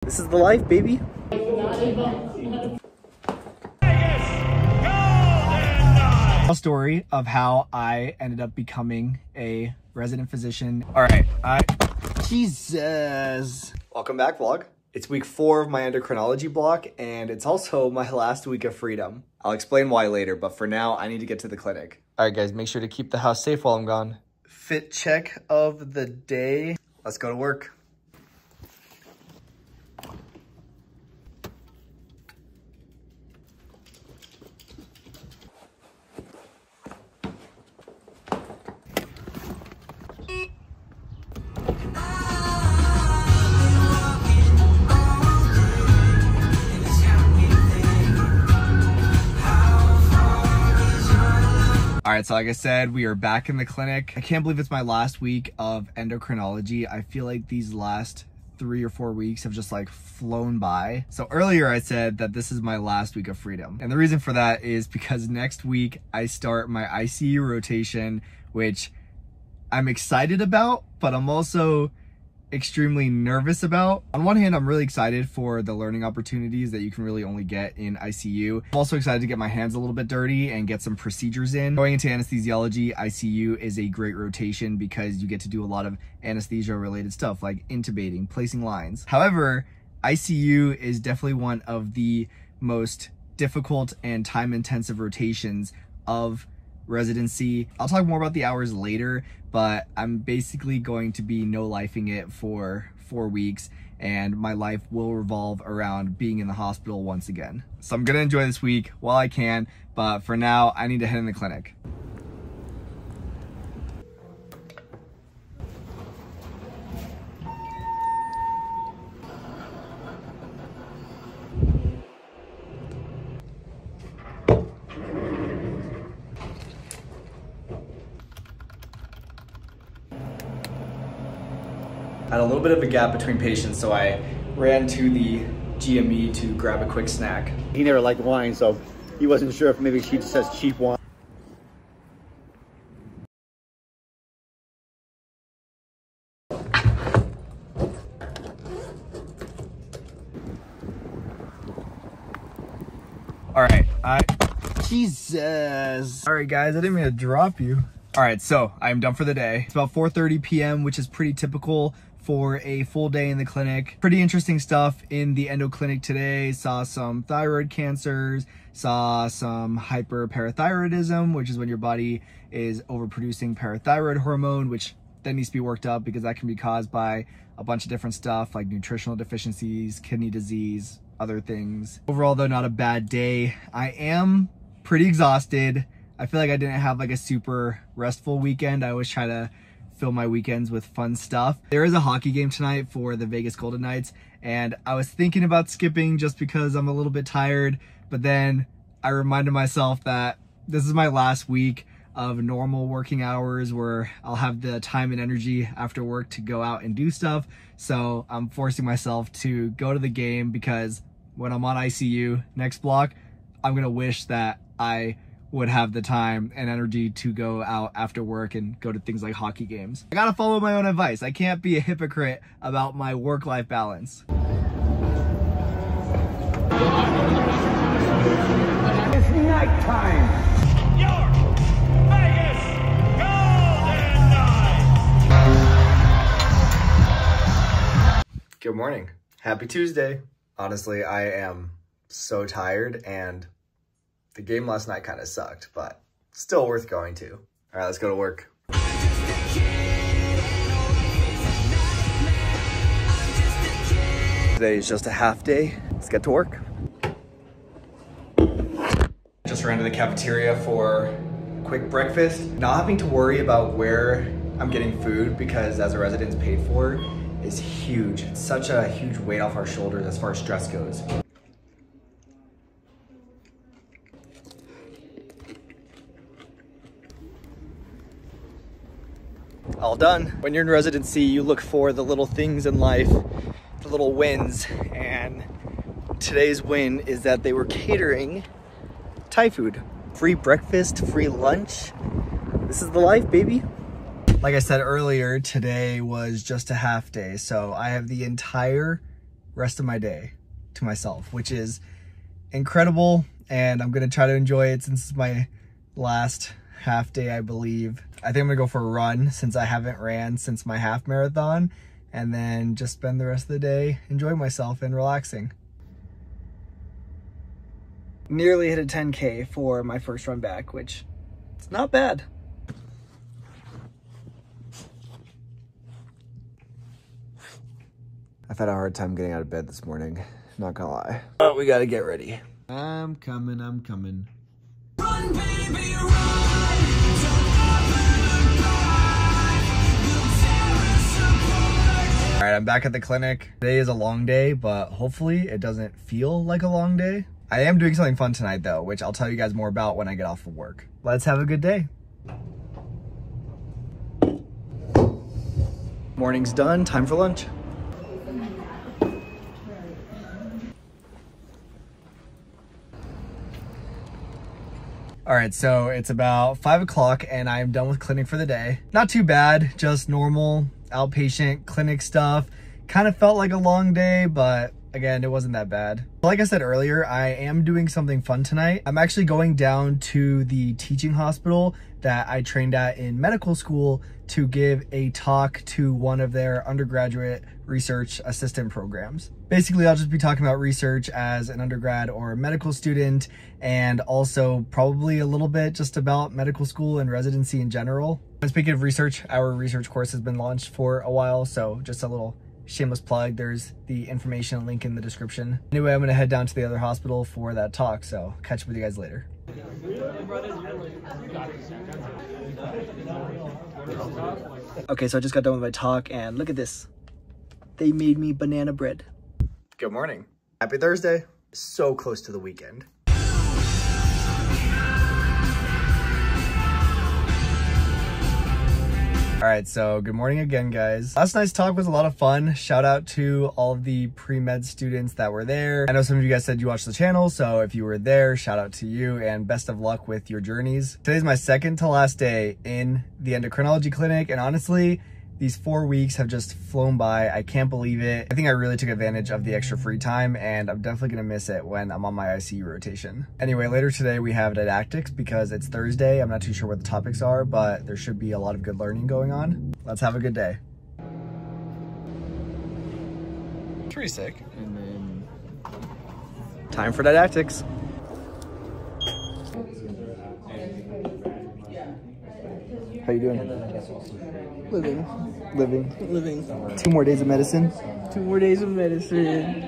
This is the life, baby. A story of how I ended up becoming a resident physician. All right, Jesus. Welcome back, vlog. It's week 4 of my endocrinology block, and it's also my last week of freedom. I'll explain why later, but for now, I need to get to the clinic. All right, guys, make sure to keep the house safe while I'm gone. Fit check of the day. Let's go to work. All right, so like I said, we are back in the clinic. I can't believe it's my last week of endocrinology. I feel like these last 3 or 4 weeks have just like flown by. So earlier I said that this is my last week of freedom. And the reason for that is because next week I start my ICU rotation, which I'm excited about, but I'm also extremely nervous about. On one hand, I'm really excited for the learning opportunities that you can really only get in ICU. I'm also excited to get my hands a little bit dirty and get some procedures in. Going into anesthesiology, ICU is a great rotation because you get to do a lot of anesthesia related stuff like intubating, placing lines. However, ICU is definitely one of the most difficult and time intensive rotations of residency. I'll talk more about the hours later, but I'm basically going to be no-lifing it for 4 weeks, and my life will revolve around being in the hospital once again. So I'm gonna enjoy this week while I can, but for now, I need to head in the clinic. I had a little bit of a gap between patients, so I ran to the GME to grab a quick snack. He never liked wine, so he wasn't sure if maybe she just says cheap wine. All right, Jesus. All right, guys, I didn't mean to drop you. All right, so I'm done for the day. It's about 4:30 p.m., which is pretty typical for a full day in the clinic. Pretty interesting stuff in the endo clinic today. Saw some thyroid cancers, saw some hyperparathyroidism, which is when your body is overproducing parathyroid hormone, which then needs to be worked up because that can be caused by a bunch of different stuff like nutritional deficiencies, kidney disease, other things. Overall, though, not a bad day. I am pretty exhausted. I feel like I didn't have like a super restful weekend. I always try to fill my weekends with fun stuff. There is a hockey game tonight for the Vegas Golden Knights, and I was thinking about skipping just because I'm a little bit tired, but then I reminded myself that this is my last week of normal working hours where I'll have the time and energy after work to go out and do stuff. So I'm forcing myself to go to the game because when I'm on ICU next block, I'm gonna wish that I would have the time and energy to go out after work and go to things like hockey games. I gotta follow my own advice. I can't be a hypocrite about my work-life balance. It's nighttime. Your Vegas Golden Knights. Good morning. Happy Tuesday. Honestly, I am so tired, and the game last night kind of sucked, but still worth going to. All right, let's go to work. Today is just a half day. Let's get to work. Just ran to the cafeteria for a quick breakfast. Not having to worry about where I'm getting food because as a resident's paid for is huge. It's such a huge weight off our shoulders as far as stress goes. All done. When you're in residency, you look for the little things in life, the little wins, and today's win is that they were catering Thai food. Free breakfast, free lunch. This is the life, baby. Like I said earlier, today was just a half day, so I have the entire rest of my day to myself, which is incredible. And I'm gonna try to enjoy it since it's my last half day, I believe. I think I'm gonna go for a run since I haven't ran since my half marathon, and then just spend the rest of the day enjoying myself and relaxing. Nearly hit a 10K for my first run back, which it's not bad. I've had a hard time getting out of bed this morning, not gonna lie. But we gotta get ready. I'm coming. Run, baby, run. All right, I'm back at the clinic. Today is a long day, but hopefully it doesn't feel like a long day. I am doing something fun tonight though, which I'll tell you guys more about when I get off of work. Let's have a good day. Morning's done, time for lunch. All right, so it's about 5 o'clock and I'm done with clinic for the day. Not too bad, just normal outpatient clinic stuff. Kind of felt like a long day, but again, it wasn't that bad. Like I said earlier, I am doing something fun tonight. I'm actually going down to the teaching hospital that I trained at in medical school to give a talk to one of their undergraduate research assistant programs. Basically, I'll just be talking about research as an undergrad or a medical student, and also probably a little bit just about medical school and residency in general. And speaking of research, our research course has been launched for a while, so just a little shameless plug. There's the information link in the description. Anyway, I'm gonna head down to the other hospital for that talk, so catch up with you guys later. Okay, so I just got done with my talk and look at this. They made me banana bread. Good morning. Happy Thursday. So close to the weekend. All right, so good morning again, guys. Last night's talk was a lot of fun. Shout out to all of the pre-med students that were there. I know some of you guys said you watched the channel, so if you were there, shout out to you and best of luck with your journeys. Today's my second to last day in the endocrinology clinic, and honestly, these 4 weeks have just flown by. I can't believe it. I think I really took advantage of the extra free time, and I'm definitely gonna miss it when I'm on my ICU rotation. Anyway, later today we have didactics because it's Thursday. I'm not too sure what the topics are, but there should be a lot of good learning going on. Let's have a good day. Pretty sick. And then time for didactics. How you doing? Living. 2 more days of medicine. 2 more days of medicine.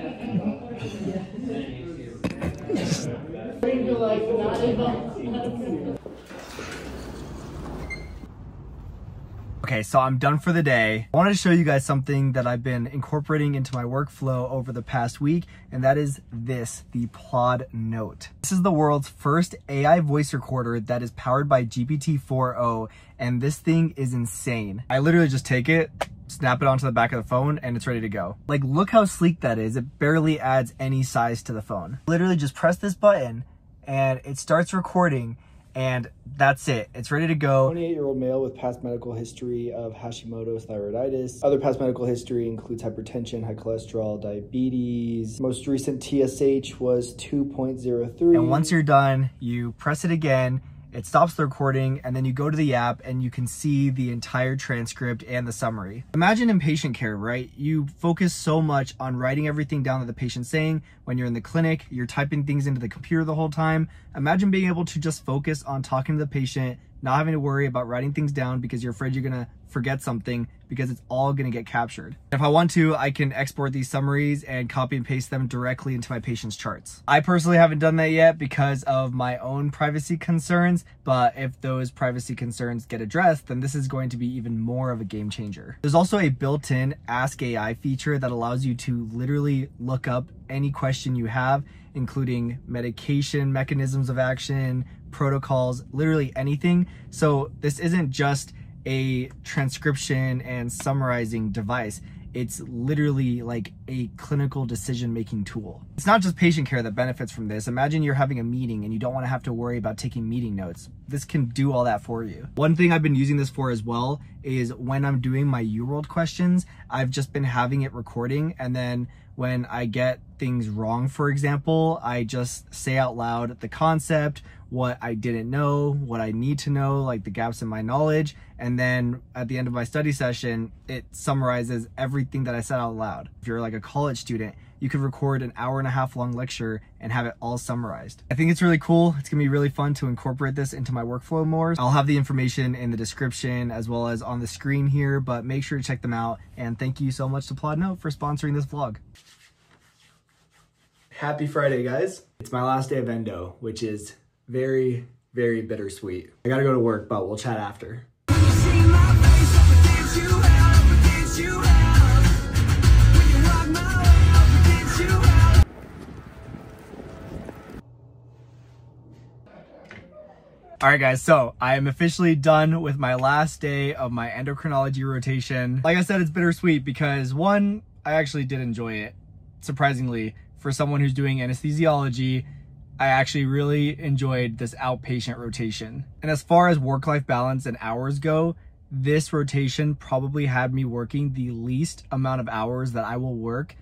Okay, so I'm done for the day. I wanted to show you guys something that I've been incorporating into my workflow over the past week, and that is this, the Plod Note. This is the world's first AI voice recorder that is powered by GPT-4o, and this thing is insane. I literally just take it, snap it onto the back of the phone, and it's ready to go. Like, look how sleek that is. It barely adds any size to the phone. Literally just press this button, and it starts recording, and that's it. It's ready to go. 28-year-old male with past medical history of Hashimoto's thyroiditis. Other past medical history includes hypertension, high cholesterol, diabetes. Most recent TSH was 2.03. And once you're done, you press it again, it stops the recording, and then you go to the app and you can see the entire transcript and the summary. Imagine in patient care, right? You focus so much on writing everything down that the patient's saying. When you're in the clinic, you're typing things into the computer the whole time. Imagine being able to just focus on talking to the patient, not having to worry about writing things down because you're afraid you're gonna forget something because it's all gonna get captured. If I want to, I can export these summaries and copy and paste them directly into my patient's charts. I personally haven't done that yet because of my own privacy concerns, but if those privacy concerns get addressed, then this is going to be even more of a game changer. There's also a built-in Ask AI feature that allows you to literally look up any question you have, including medication, mechanisms of action, protocols, literally anything. So this isn't just a transcription and summarizing device. It's literally like a clinical decision-making tool. It's not just patient care that benefits from this. Imagine you're having a meeting and you don't want to have to worry about taking meeting notes. This can do all that for you. One thing I've been using this for as well is when I'm doing my UWorld questions, I've just been having it recording, and then when I get things wrong, for example, I just say out loud the concept, what I didn't know, what I need to know, like the gaps in my knowledge. And then at the end of my study session, it summarizes everything that I said out loud. If you're like a college student, you could record an 1.5 hour long lecture and have it all summarized. I think it's really cool. It's gonna be really fun to incorporate this into my workflow more. I'll have the information in the description as well as on the screen here, but make sure to check them out. And thank you so much to Plodnote for sponsoring this vlog. Happy Friday, guys. It's my last day of endo, which is very, very bittersweet. I gotta go to work, but we'll chat after. All right, guys, so I am officially done with my last day of my endocrinology rotation. Like I said, it's bittersweet because one, I actually did enjoy it. Surprisingly, for someone who's doing anesthesiology, I actually really enjoyed this outpatient rotation. And as far as work-life balance and hours go, this rotation probably had me working the least amount of hours that I will work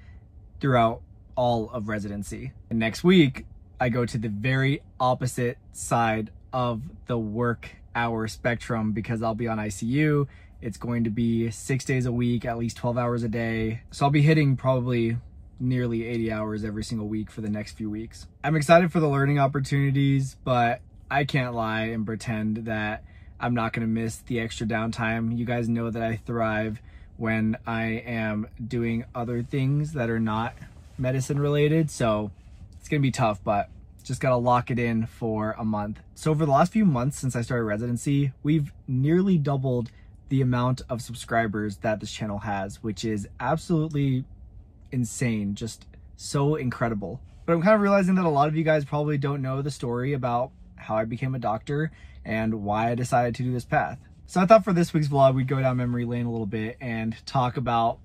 throughout all of residency. And next week, I go to the very opposite side of the work hour spectrum because I'll be on ICU. It's going to be 6 days a week, at least 12 hours a day. So I'll be hitting probably nearly 80 hours every single week for the next few weeks. I'm excited for the learning opportunities, but I can't lie and pretend that I'm not gonna miss the extra downtime. You guys know that I thrive when I am doing other things that are not medicine related. So it's gonna be tough, but just gotta lock it in for a month. So over the last few months since I started residency, we've nearly doubled the amount of subscribers that this channel has, which is absolutely insane, just so incredible. But I'm kind of realizing that a lot of you guys probably don't know the story about how I became a doctor and why I decided to do this path. So I thought for this week's vlog, we'd go down memory lane a little bit and talk about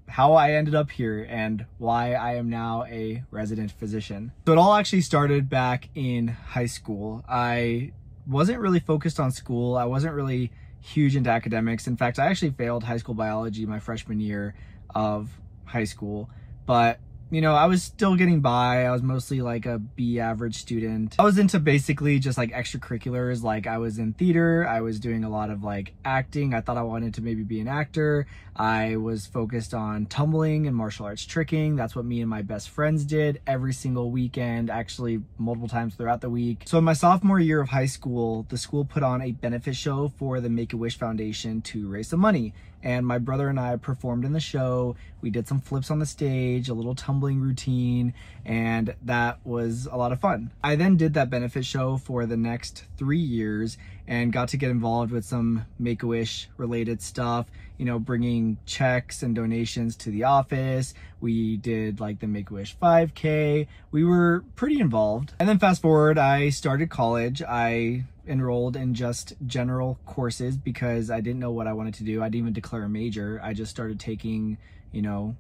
how I ended up here and why I am now a resident physician. So it all actually started back in high school. I wasn't really focused on school. I wasn't really huge into academics. In fact, I actually failed high school biology my freshman year of high school, but you know, I was still getting by. I was mostly like a B average student. I was into basically just like extracurriculars. Like I was in theater. I was doing a lot of like acting. I thought I wanted to maybe be an actor. I was focused on tumbling and martial arts tricking. That's what me and my best friends did every single weekend, actually multiple times throughout the week. So in my sophomore year of high school, the school put on a benefit show for the Make-A-Wish Foundation to raise some money. And my brother and I performed in the show. We did some flips on the stage, a little tumbling routine, and that was a lot of fun. I then did that benefit show for the next 3 years and got to get involved with some Make-A-Wish related stuff, you know, bringing checks and donations to the office. We did like the Make-A-Wish 5K. We were pretty involved. And then fast forward, I started college. I enrolled in just general courses because I didn't know what I wanted to do. I didn't even declare a major. I just started taking, you know,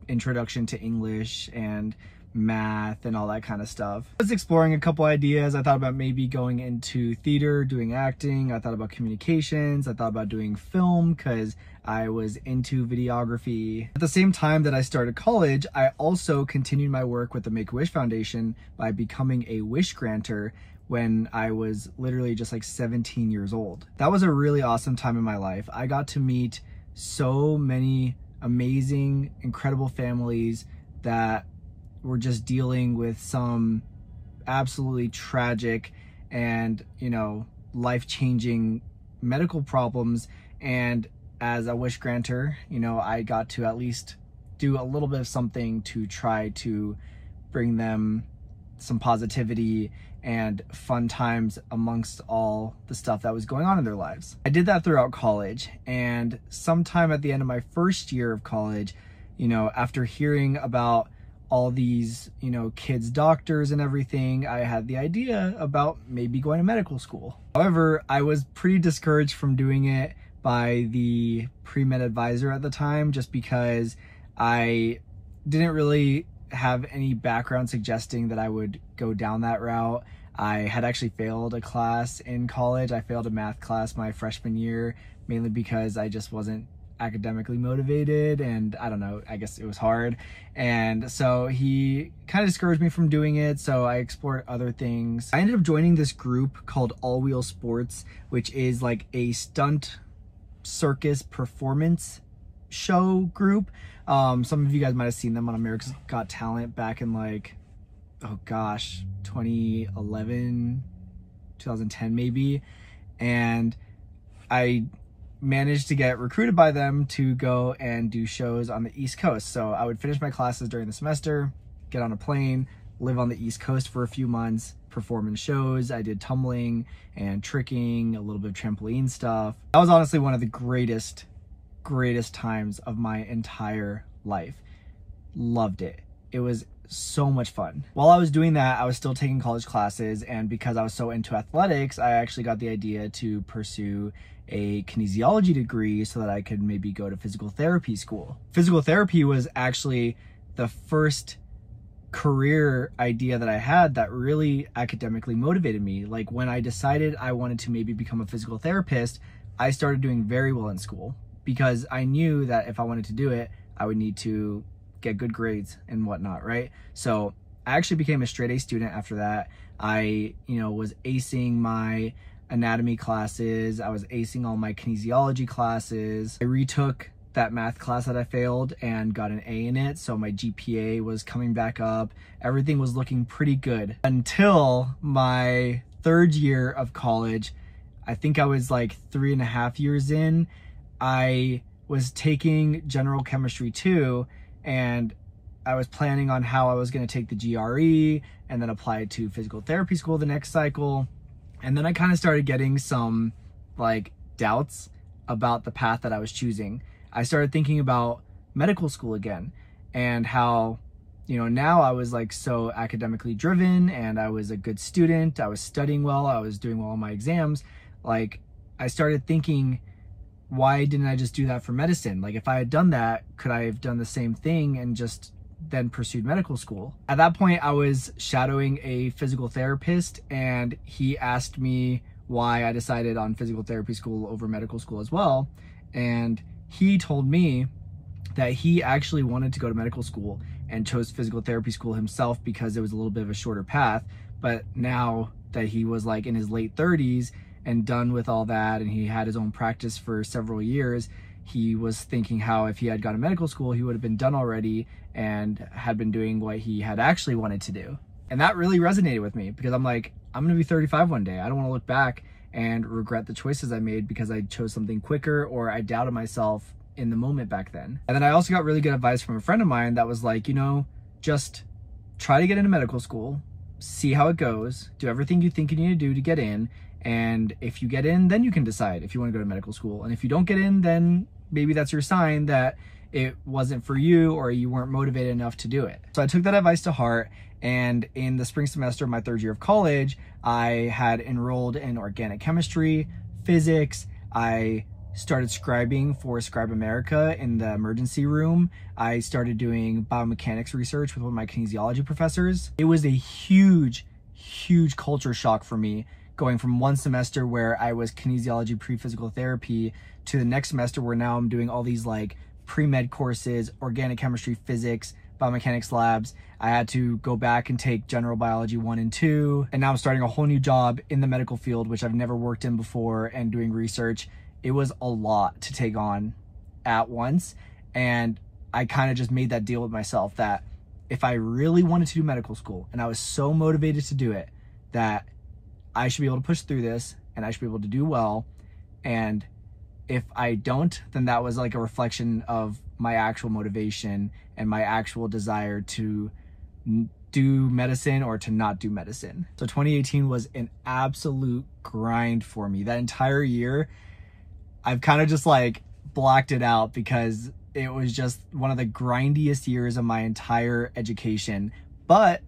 introduction to English and math and all that kind of stuff. I was exploring a couple ideas. I thought about maybe going into theater, doing acting. I thought about communications. I thought about doing film because I was into videography. At the same time that I started college, I also continued my work with the Make-A-Wish Foundation by becoming a wish granter when I was literally just like 17 years old. That was a really awesome time in my life. I got to meet so many amazing, incredible families that were just dealing with some absolutely tragic and, you know, life-changing medical problems. And as a wish granter, you know, I got to at least do a little bit of something to try to bring them some positivity and fun times amongst all the stuff that was going on in their lives. I did that throughout college, and sometime at the end of my first year of college, you know, after hearing about all these, you know, kids doctors and everything, I had the idea about maybe going to medical school. However, I was pretty discouraged from doing it by the pre-med advisor at the time, just because I didn't really have any background suggesting that I would go down that route. I had actually failed a class in college. I failed a math class my freshman year, mainly because I just wasn't academically motivated, and I don't know, I guess it was hard. And so he kind of discouraged me from doing it, so I explored other things. I ended up joining this group called All Wheel Sports, which is like a stunt circus performance show group. Some of you guys might have seen them on America's Got Talent back in like, oh gosh, 2011, 2010 maybe. And I managed to get recruited by them to go and do shows on the East Coast. So I would finish my classes during the semester, get on a plane, live on the East Coast for a few months, perform in shows. I did tumbling and tricking, a little bit of trampoline stuff. That was honestly one of the greatest times of my entire life. Loved it. It was so much fun. While I was doing that, I was still taking college classes, and because I was so into athletics, I actually got the idea to pursue a kinesiology degree so that I could maybe go to physical therapy school. Physical therapy was actually the first career idea that I had that really academically motivated me. Like when I decided I wanted to maybe become a physical therapist, I started doing very well in school because I knew that if I wanted to do it, I would need to get good grades and whatnot, right? So I actually became a straight A student after that. I, was acing my anatomy classes. I was acing all my kinesiology classes. I retook that math class that I failed and got an A in it. So my GPA was coming back up. Everything was looking pretty good until my third year of college. I think I was like 3.5 years in. I was taking general chemistry 2, and I was planning on how I was going to take the GRE and then apply to physical therapy school the next cycle. And then I kind of started getting some like doubts about the path that I was choosing. I started thinking about medical school again and how, now I was like so academically driven and I was a good student. I was studying well. I was doing well on my exams. Like I started thinking, why didn't I just do that for medicine? Like if I had done that, could I have done the same thing and just then pursued medical school? At that point, I was shadowing a physical therapist, and he asked me why I decided on physical therapy school over medical school as well. And he told me that he actually wanted to go to medical school and chose physical therapy school himself because it was a little bit of a shorter path. But now that he was like in his late 30s and done with all that, and he had his own practice for several years, he was thinking how if he had gone to medical school, he would have been done already and had been doing what he had actually wanted to do. And that really resonated with me because I'm like, I'm gonna be 35 one day. I don't want to look back and regret the choices I made because I chose something quicker or I doubted myself in the moment back then. And then I also got really good advice from a friend of mine that was like, just try to get into medical school, see how it goes, do everything you think you need to do to get in. And if you get in, then you can decide if you want to go to medical school. And if you don't get in, then maybe that's your sign that it wasn't for you or you weren't motivated enough to do it. So I took that advice to heart, and in the spring semester of my third year of college, I had enrolled in organic chemistry, physics. I started scribing for Scribe America in the emergency room. I started doing biomechanics research with one of my kinesiology professors. It was a huge culture shock for me, going from one semester where I was kinesiology pre-physical therapy to the next semester where now I'm doing all these like pre-med courses, organic chemistry, physics, biomechanics labs. I had to go back and take general biology 1 and 2. And now I'm starting a whole new job in the medical field, which I've never worked in before, and doing research. It was a lot to take on at once. And I kind of just made that deal with myself that if I really wanted to do medical school and I was so motivated to do it, that I should be able to push through this and I should be able to do well. And if I don't, then that was like a reflection of my actual motivation and my actual desire to do medicine or to not do medicine. So 2018 was an absolute grind for me. That entire year, I've kind of just like blocked it out because it was just one of the grindiest years of my entire education. But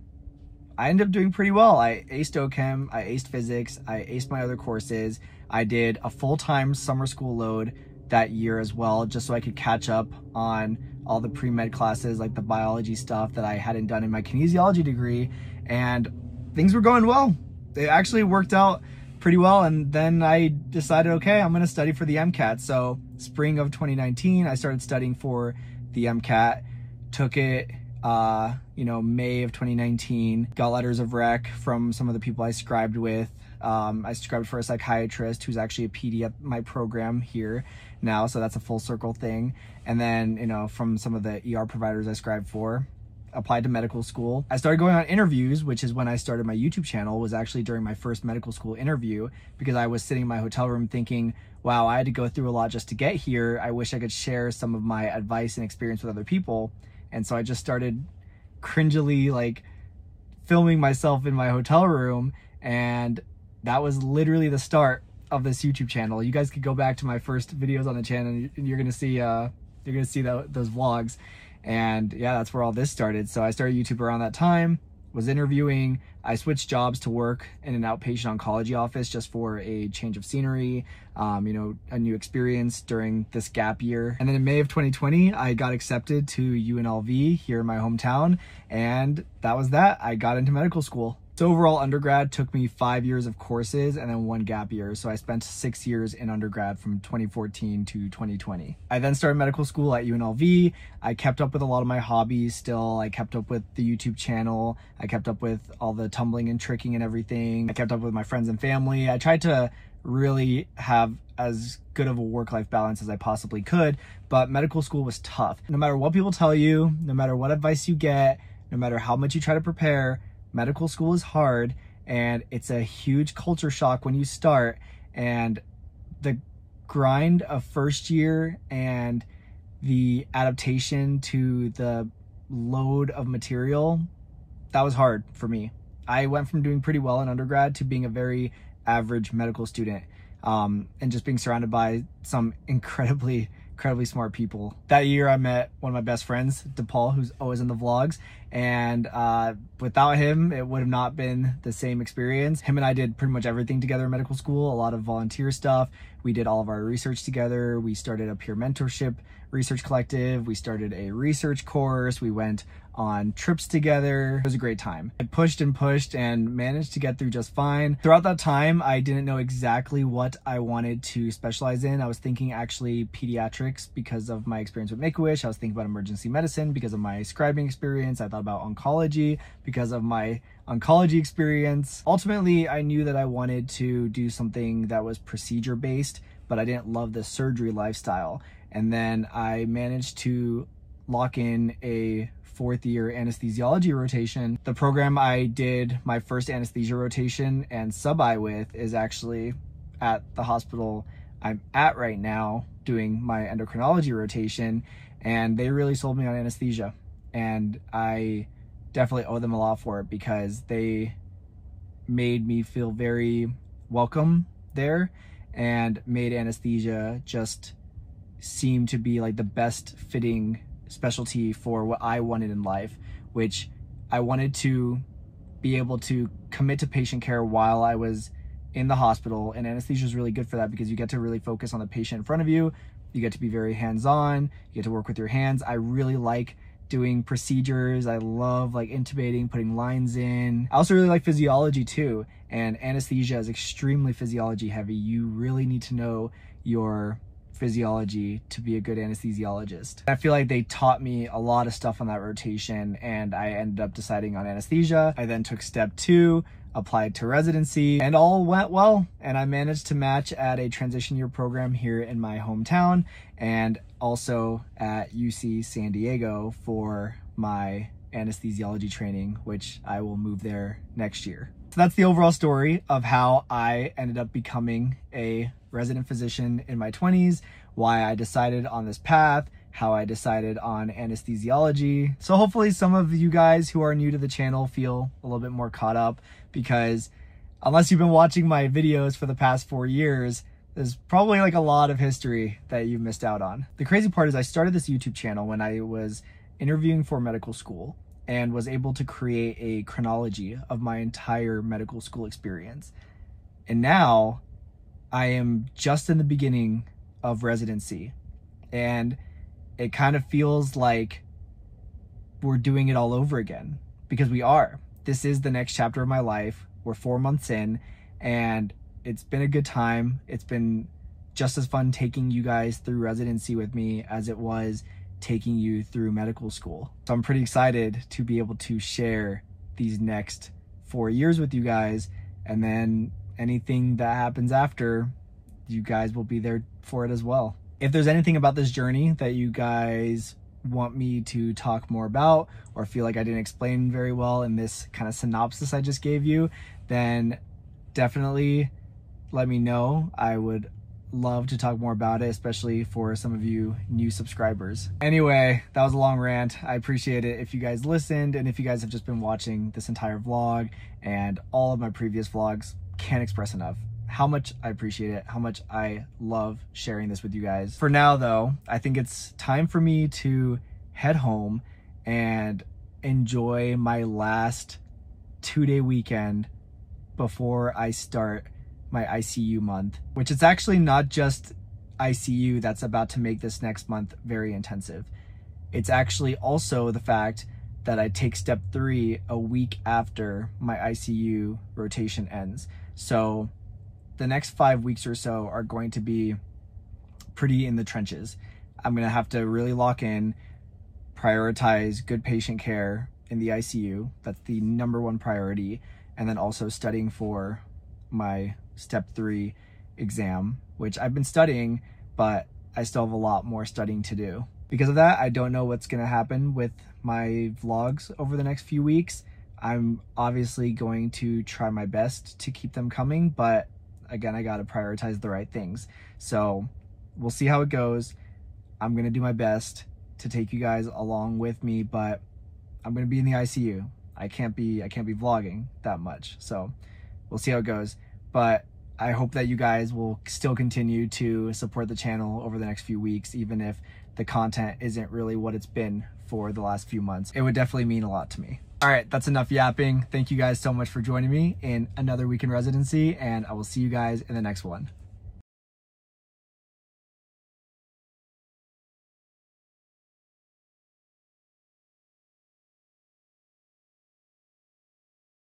I ended up doing pretty well. I aced OChem, I aced physics, I aced my other courses. I did a full-time summer school load that year as well, just so I could catch up on all the pre-med classes, like the biology stuff that I hadn't done in my kinesiology degree, and things were going well. It actually worked out pretty well, and then I decided, okay, I'm gonna study for the MCAT. So spring of 2019, I started studying for the MCAT, took it, May of 2019, got letters of rec from some of the people I scribed with. I scribed for a psychiatrist who's actually a PD at my program here now, so that's a full circle thing. And then, from some of the ER providers I scribed for, applied to medical school. I started going on interviews, which is when I started my YouTube channel, was actually during my first medical school interview, because I was sitting in my hotel room thinking, wow, I had to go through a lot just to get here. I wish I could share some of my advice and experience with other people. And so I just started cringily filming myself in my hotel room, and that was literally the start of this YouTube channel. You guys could go back to my first videos on the channel and you're gonna see those vlogs. And yeah, that's where all this started. So I started YouTube around that time, was interviewing. I switched jobs to work in an outpatient oncology office just for a change of scenery, a new experience during this gap year. And then in May of 2020, I got accepted to UNLV here in my hometown. And that was that. I got into medical school. So overall, undergrad took me 5 years of courses and then 1 gap year. So I spent 6 years in undergrad from 2014 to 2020. I then started medical school at UNLV. I kept up with a lot of my hobbies still. I kept up with the YouTube channel. I kept up with all the tumbling and tricking and everything. I kept up with my friends and family. I tried to really have as good of a work-life balance as I possibly could, but medical school was tough. No matter what people tell you, no matter what advice you get, no matter how much you try to prepare, medical school is hard, and it's a huge culture shock when you start. And the grind of first year and the adaptation to the load of material, that was hard for me. I went from doing pretty well in undergrad to being a very average medical student, and just being surrounded by some incredibly smart people. That year I met one of my best friends, DePaul, who's always in the vlogs, and without him it would have not been the same experience. Him and I did pretty much everything together in medical school, a lot of volunteer stuff. We did all of our research together. We started a peer mentorship research collective. We started a research course. We went on trips together. It was a great time. I pushed and pushed and managed to get through just fine. Throughout that time, I didn't know exactly what I wanted to specialize in. I was thinking actually pediatrics because of my experience with Make-A-Wish. I was thinking about emergency medicine because of my scribing experience. I thought about oncology because of my oncology experience. Ultimately, I knew that I wanted to do something that was procedure based, but I didn't love the surgery lifestyle. And then I managed to lock in a 4th year anesthesiology rotation. The program I did my first anesthesia rotation and sub-I with is actually at the hospital I'm at right now doing my endocrinology rotation, and they really sold me on anesthesia. And I definitely owe them a lot for it because they made me feel very welcome there and made anesthesia just seem to be like the best fitting specialty for what I wanted in life, which I wanted to be able to commit to patient care while I was in the hospital. And anesthesia is really good for that because you get to really focus on the patient in front of you. You get to be very hands-on. You get to work with your hands. I really like doing procedures. I love intubating, putting lines in. I also really like physiology too. And anesthesia is extremely physiology heavy. You really need to know your physiology to be a good anesthesiologist. I feel like they taught me a lot of stuff on that rotation, and I ended up deciding on anesthesia. I then took step 2, applied to residency, and all went well. And I managed to match at a transition year program here in my hometown and also at UC San Diego for my anesthesiology training, which I will move there next year. So that's the overall story of how I ended up becoming a resident physician in my 20s, why I decided on this path, how I decided on anesthesiology. So hopefully some of you guys who are new to the channel feel a little bit more caught up, because unless you've been watching my videos for the past 4 years, there's probably a lot of history that you missed out on. The crazy part is I started this YouTube channel when I was interviewing for medical school and was able to create a chronology of my entire medical school experience. And now I am just in the beginning of residency, and it kind of feels like we're doing it all over again, because we are. This is the next chapter of my life. We're 4 months in, and it's been a good time. It's been just as fun taking you guys through residency with me as it was taking you through medical school. So I'm pretty excited to be able to share these next 4 years with you guys, and then anything that happens after, you guys will be there for it as well. If there's anything about this journey that you guys want me to talk more about, or feel like I didn't explain very well in this kind of synopsis I just gave you, then definitely let me know. I would love to talk more about it, especially for some of you new subscribers. Anyway, that was a long rant. I appreciate it if you guys listened, and if you guys have just been watching this entire vlog and all of my previous vlogs, can't express enough how much I appreciate it, how much I love sharing this with you guys. For now though, I think it's time for me to head home and enjoy my last 2-day weekend before I start my ICU month, which is actually not just ICU that's about to make this next month very intensive. It's actually also the fact that I take step 3 a week after my ICU rotation ends. So the next 5 weeks or so are going to be pretty in the trenches. I'm gonna have to really lock in, prioritize good patient care in the ICU. That's the #1 priority. And then also studying for my step 3 exam, which I've been studying, but I still have a lot more studying to do. Because of that, I don't know what's gonna happen with my vlogs over the next few weeks. I'm obviously going to try my best to keep them coming, but again, I gotta prioritize the right things. So we'll see how it goes. I'm gonna do my best to take you guys along with me, but I'm gonna be in the ICU. I can't be vlogging that much. So we'll see how it goes. But I hope that you guys will still continue to support the channel over the next few weeks, even if the content isn't really what it's been for the last few months. It would definitely mean a lot to me. All right, that's enough yapping. Thank you guys so much for joining me in another week in residency, and I will see you guys in the next one.